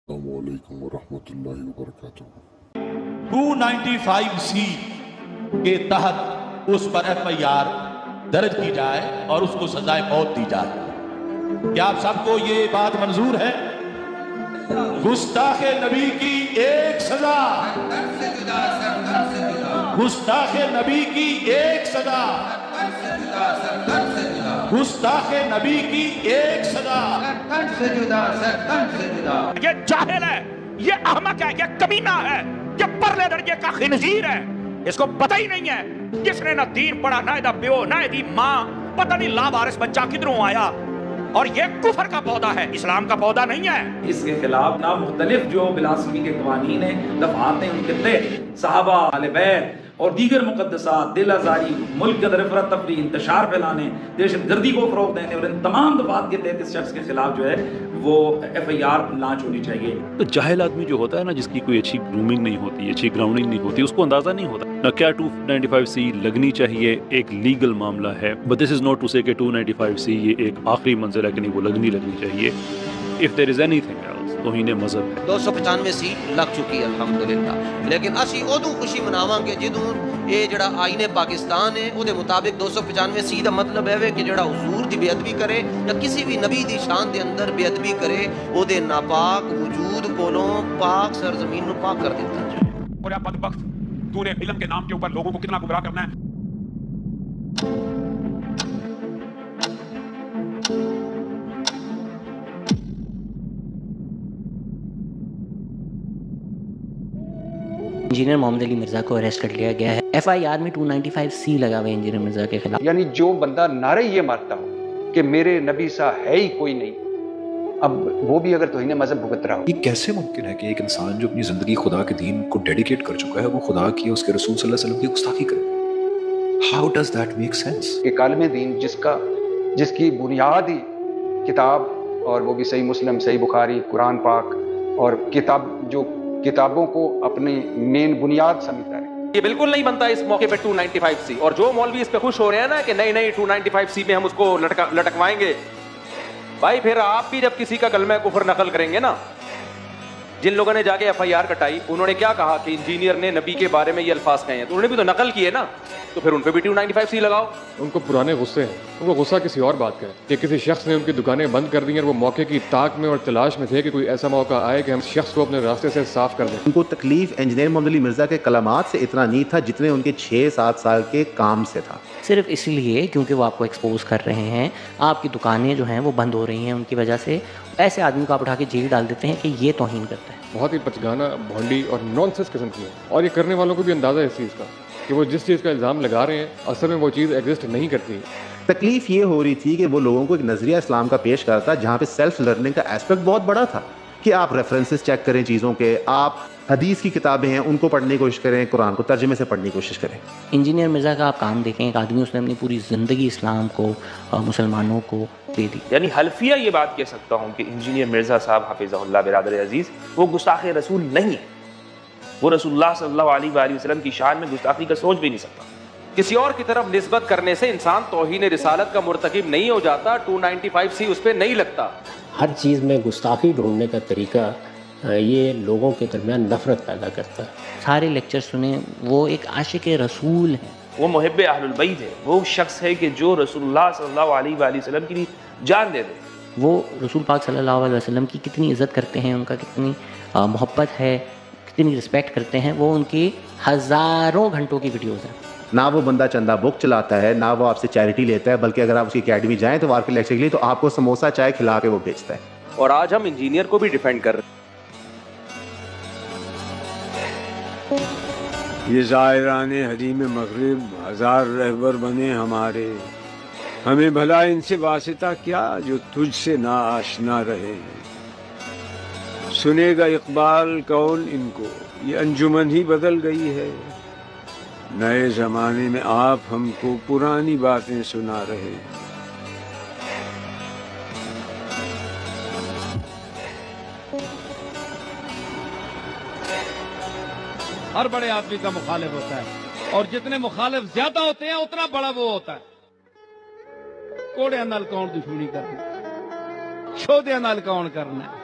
السلام علیکم ورحمۃ اللہ وبرکاتہ۔ 295C کے تحت اس پر FIR درج کی جائے اور اس کو سزائے موت دی جائے۔ کیا آپ سب کو یہ بات منظور ہے؟ گستاخ نبی کی ایک سزا، گستاخ نبی کی ایک سزا، گستاخ نبی کی ایک سزا۔ یہ جاہل ہے، یہ احمق ہے، یہ کمینہ ہے، یہ پرلے درجے کا خنزیر ہے۔ اس کو پتہ ہی نہیں ہے جس نے نہ دین پڑھا، نہ دا پیو، نہ دی ماں، پتہ نہیں لاوارث بچہ کدھروں آیا، اور یہ کفر کا پودا ہے، اسلام کا پودا نہیں ہے۔ اس کے خلاف نا مختلف جو فلسفی کے قوانین ہیں، دفعات ہیں، ان کے تحت صحابہ، اہل بیت اور دیگر مقدسات، دل آزاری، ملک کے اندر افراد تفریح، انتشار پھیلانے، دہشت گردی کو فروغ دینے، اور ان تمام دفعات کے تحت اس شخص کے خلاف جو ہے وہ FIR لانچ ہونی چاہیے۔ تو جاہل آدمی جو ہوتا ہے نا، جس کی کوئی اچھی گرومنگ نہیں ہوتی، اچھی گراؤنڈنگ نہیں ہوتی، اس کو اندازہ نہیں ہوتا نہ کیا 295C لگنی چاہیے، ایک لیگل معاملہ ہے۔ But this is not to say کہ 295C یہ ایک آخری منزل ہے کہ نہیں، وہ لگنی چاہیے۔ If there is any thing else, توہین مذہب ہے۔ 295 سیٹ لگ چکی ہے الحمدللہ، لیکن اسی ادو خوشی مناواں گے جدوں یہ جڑا آئین پاکستان ہے وہ دے مطابق 295 سی دا مطلب ہے کہ جڑا حضور دی بے ادبی کرے یا کسی بھی نبی دی شان دے اندر بے ادبی کرے، او دے ناپاک وجود کولوں پاک سرزمین نو پاک کر دیتا جائے۔ اور یا بدبخت، تو نے علم کے نام کے اوپر لوگوں کو کتنا گمراہ کرنا ہے۔ انجینئر محمد علی مرزا کو اریسٹ کر لیا گیا ہے۔ FIR میں 295C لگا ہوا ہے انجینئر مرزا کے خلاف۔ یعنی جو بندہ نعرہ یہ مارتا ہو کہ میرے نبی سا ہے ہی کوئی نہیں، اب وہ بھی اگر توہین مذہب بھگت رہا ہو۔ یہ کیسے ممکن ہے کہ ایک انسان جو اپنی زندگی خدا کے دین کو ڈیڈیکیٹ کر چکا ہے، وہ خدا کی، اس کے رسول صلی اللہ علیہ وسلم کی گستاخی کرے؟ How does that make sense? کہ عالم دین جس کی بنیاد ہی کتاب، اور وہ بھی صحیح مسلم، صحیح بخاری، قرآن پاک، اور کتابوں کو اپنی مین بنیاد سمجھتا ہے۔ یہ بالکل نہیں بنتا اس موقع پہ 295C، اور جو مولوی اس پہ خوش ہو رہے ہیں نا کہ نہیں 295C میں ہم اس کو لٹکوائیں گے، بھائی پھر آپ بھی جب کسی کا کلمہ کفر نقل کریں گے نا، جن لوگوں نے جا کے FIR کٹائی انہوں نے کیا کہا کہ انجینئر نے نبی کے بارے میں یہ الفاظ کہے ہیں، تو انہوں نے بھی تو نقل کیے نا، تو پھر ان پہ بھی 295C لگاؤ۔ ان کو پرانے غصے ہیں، ان کو غصہ کسی اور بات کا ہے کہ کسی شخص نے ان کی دکانیں بند کر دی اور وہ موقع کی طاق میں اور تلاش میں تھے کہ کوئی ایسا موقع آئے کہ ہم شخص کو اپنے راستے سے صاف کر دیں۔ ان کو تکلیف انجینئر محمد علی مرزا کے کلمات سے اتنا نہیں تھا جتنے ان کے 6-7 سال کے کام سے تھا، صرف اس لیے کیونکہ وہ آپ کو ایکسپوز کر رہے ہیں، آپ کی دکانیں جو ہیں وہ بند ہو رہی ہیں ان کی وجہ سے، ایسے آدمی کو آپ اٹھا کے جیل ڈال دیتے ہیں کہ یہ توہین کرتا ہے۔ بہت ہی پچگانہ، بھونڈی اور نانسنس قسم کی ہے، اور یہ کرنے والوں کو بھی اندازہ ہے اس چیز کا کہ وہ جس چیز کا الزام لگا رہے ہیں اصل میں وہ چیز ایگزسٹ نہیں کرتی۔ تکلیف یہ ہو رہی تھی کہ وہ لوگوں کو ایک نظریہ اسلام کا پیش کرتا جہاں پہ سیلف لرننگ کا ایسپیکٹ بہت بڑا تھا، کہ آپ ریفرنسز چیک کریں چیزوں کے، آپ حدیث کی کتابیں ہیں ان کو پڑھنے کی کوشش کریں، قرآن کو ترجمے سے پڑھنے کی کوشش کریں۔ انجینئر مرزا کا آپ کام دیکھیں، ایک آدمی اس نے اپنی پوری زندگی اسلام کو، مسلمانوں کو دے دی۔ یعنی حلفیہ یہ بات کہہ سکتا ہوں کہ انجینئر مرزا صاحب حفظہ اللہ برادر عزیز وہ گستاخ رسول نہیں ہے، وہ رسول اللہ صلی اللہ علیہ وآلہ وسلم کی شان میں گستاخی کا سوچ بھی نہیں سکتا۔ کسی اور کی طرف نسبت کرنے سے انسان توہین رسالت کا مرتکب نہیں ہو جاتا، 295C اس پہ نہیں لگتا۔ ہر چیز میں گستاخی ڈھونڈنے کا طریقہ یہ لوگوں کے درمیان نفرت پیدا کرتا ہے۔ سارے لیکچر سنیں، وہ ایک عاشق رسول ہیں، وہ محب اہل البیت ہے، وہ شخص ہے کہ جو رسول اللہ صلی اللہ علیہ وآلہ وسلم کی جان دے دے۔ وہ رسول پاک صلی اللہ علیہ وسلم کی کتنی عزت کرتے ہیں، ان کا کتنی محبت ہے، کتنی رسپیکٹ کرتے ہیں، وہ ان کی ہزاروں گھنٹوں کی ویڈیوز ہیں۔ نہ وہ بندہ چندہ بک چلاتا ہے، نہ وہ آپ سے چیریٹی لیتا ہے، بلکہ اگر آپ اس کی اکیڈمی جائیں تو وہ آپ کے لیکچر کے لیے تو آپ کو سموسہ چائے کھلا کے وہ بھیجتا ہے۔ اور آج ہم انجینئر کو بھی ڈیفینڈ کر رہے ہیں۔ یہ زائران حریم مغرب ہزار رہبر بنے ہمارے، ہمیں بھلا ان سے واسطہ کیا جو تجھ سے نا آشنا رہے ہیں۔ سنے گا اقبال کون ان کو، یہ انجمن ہی بدل گئی ہے، نئے زمانے میں آپ ہم کو پرانی باتیں سنا رہے ہیں۔ ہر بڑے آدمی کا مخالف ہوتا ہے، اور جتنے مخالف زیادہ ہوتے ہیں اتنا بڑا وہ ہوتا ہے۔ کوڑے نال کون دشمنی کرنا، چھودے نال کون کرنا ہے،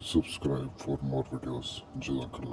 Subscribe for more videos. Jazakallah.